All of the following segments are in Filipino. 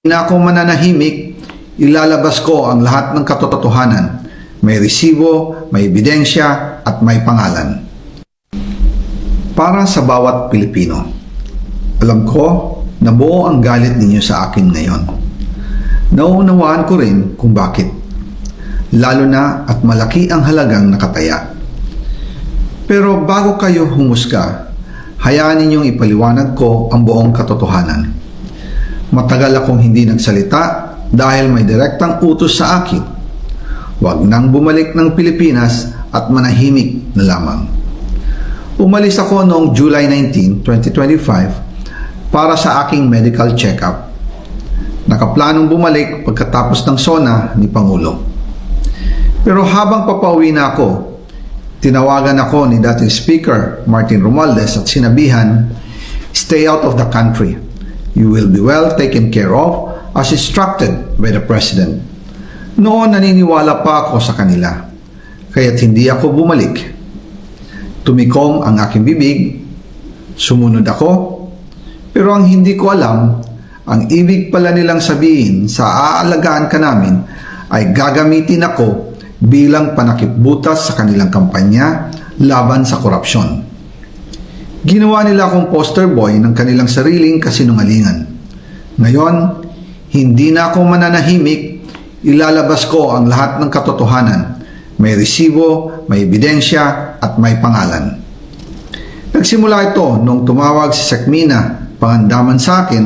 Na ako mananahimik, ilalabas ko ang lahat ng katotohanan. May resibo, may ebidensya, at may pangalan. Para sa bawat Pilipino, alam ko na buo ang galit ninyo sa akin ngayon. Nauunawaan ko rin kung bakit. Lalo na at malaki ang halagang nakataya. Pero bago kayo humusga, hayaan ninyong ipaliwanag ko ang buong katotohanan. Matagal akong hindi nagsalita dahil may direktang utos sa akin. Huwag nang bumalik ng Pilipinas at manahimik na lamang. Umalis ako noong July 19, 2025 para sa aking medical check-up. Nakaplanong bumalik pagkatapos ng SONA ni Pangulo. Pero habang papauwi na ako, tinawagan ako ni dating Speaker Martin Romualdez at sinabihan, "Stay out of the country. You will be well taken care of as instructed by the President." Noon naniniwala pa ako sa kanila, kaya't hindi ako bumalik. Tumikom ang aking bibig, sumunod ako, pero ang hindi ko alam, ang ibig pala nilang sabihin sa aalagaan ka namin ay gagamitin ako bilang panakipbutas sa kanilang kampanya laban sa korupsyon. Ginawa nila akong poster boy ng kanilang sariling kasinungalingan. Ngayon, hindi na ako mananahimik, ilalabas ko ang lahat ng katotohanan. May resibo, may ebidensya, at may pangalan. Nagsimula ito nung tumawag si Sekmina Pangandaman sa akin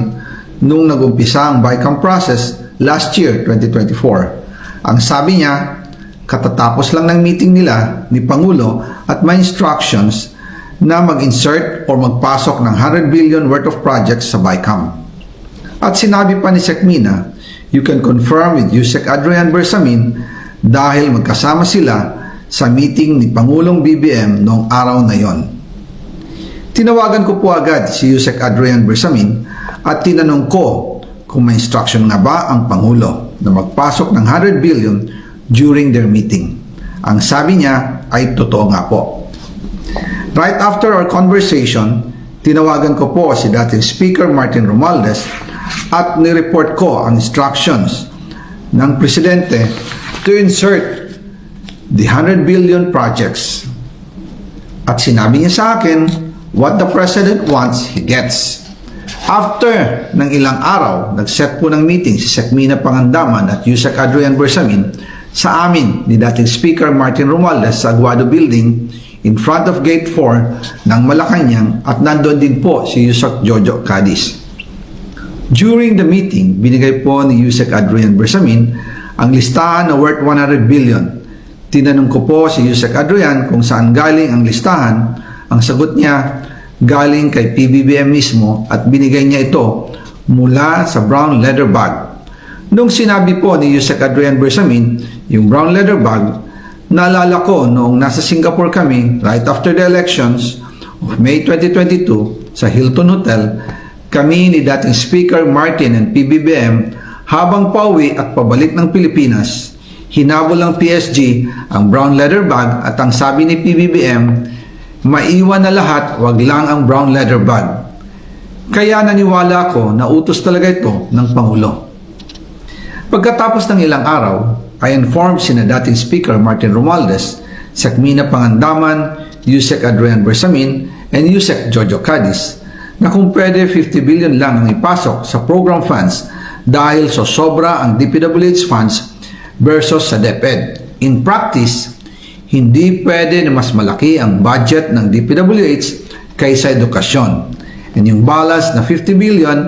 nung nagumpisa ang BICAM process last year, 2024. Ang sabi niya, katatapos lang ng meeting nila ni Pangulo at may instructions na mag-insert or magpasok ng 100 billion worth of projects sa BICAM. At sinabi pa ni Sekmina, you can confirm with Yusek Adrian Bersamin dahil magkasama sila sa meeting ni Pangulong BBM noong araw na yon. Tinawagan ko po agad si Yusek Adrian Bersamin at tinanong ko kung may instruction nga ba ang Pangulo na magpasok ng 100 billion during their meeting. Ang sabi niya ay totoo nga po. Right after our conversation, tinawagan ko po si dating Speaker Martin Romualdez at nireport ko ang instructions ng Presidente to insert the 100 billion projects. At sinabi niya sa akin, what the President wants, he gets. After ng ilang araw, nag-set po ng meeting si Sekmina Pangandaman at Yusek Adrian Bersamin sa amin ni dating Speaker Martin Romualdez sa Aguado Building in front of Gate 4 ng Malacanang at nandoon din po si Yusek Jojo Cadiz. During the meeting, binigay po ni Yusek Adrian Bersamin ang listahan na worth 100 billion. Tinanong ko po si Yusek Adrian kung saan galing ang listahan. Ang sagot niya, galing kay PBBM mismo at binigay niya ito mula sa brown leather bag. Nung sinabi po ni Yusek Adrian Bersamin yung brown leather bag, naalala ko noong nasa Singapore kami right after the elections of May 2022 sa Hilton Hotel, kami ni dating Speaker Martin and PBBM habang pauwi at pabalik ng Pilipinas, hinabol ng PSG ang brown leather bag at ang sabi ni PBBM, maiwan na lahat, wag lang ang brown leather bag. Kaya naniwala ko na utos talaga ito ng Pangulo. Pagkatapos ng ilang araw, I informed sina dating Speaker Martin Romualdez, Sekmina Pangandaman, Yusek Adrian Bersamin, and Yusek Jojo Cadiz na kung pwede 50 billion lang ang ipasok sa program funds dahil sa sobra ang DPWH funds versus sa DepEd. In practice, hindi pwede na mas malaki ang budget ng DPWH kaysa edukasyon. And yung balance na 50 billion,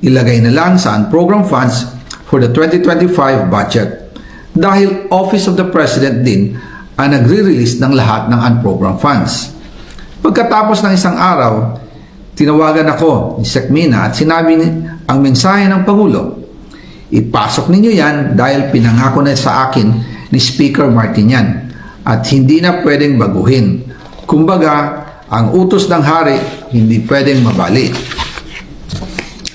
ilagay na lang sa program funds for the 2025 budget. Dahil Office of the President din ang nagre-release ng lahat ng unprogrammed funds. Pagkatapos ng isang araw, tinawagan ako ni Sekmina at sinabi ang mensahe ng Pangulo, ipasok ninyo yan dahil pinangako na sa akin ni Speaker Martin yan at hindi na pwedeng baguhin. Kumbaga, ang utos ng hari hindi pwedeng mabali.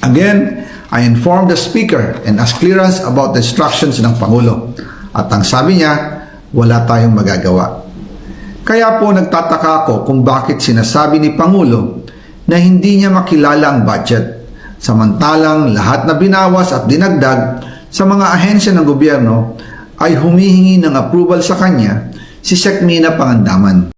Again, I informed the Speaker and asked clearance about the instructions ng Pangulo. At ang sabi niya, wala tayong magagawa. Kaya po nagtataka ako kung bakit sinasabi ni Pangulo na hindi niya makilala ang budget. samantalang lahat na binawas at dinagdag sa mga ahensya ng gobyerno ay humihingi ng approval sa kanya si Sec. Mina Pangandaman.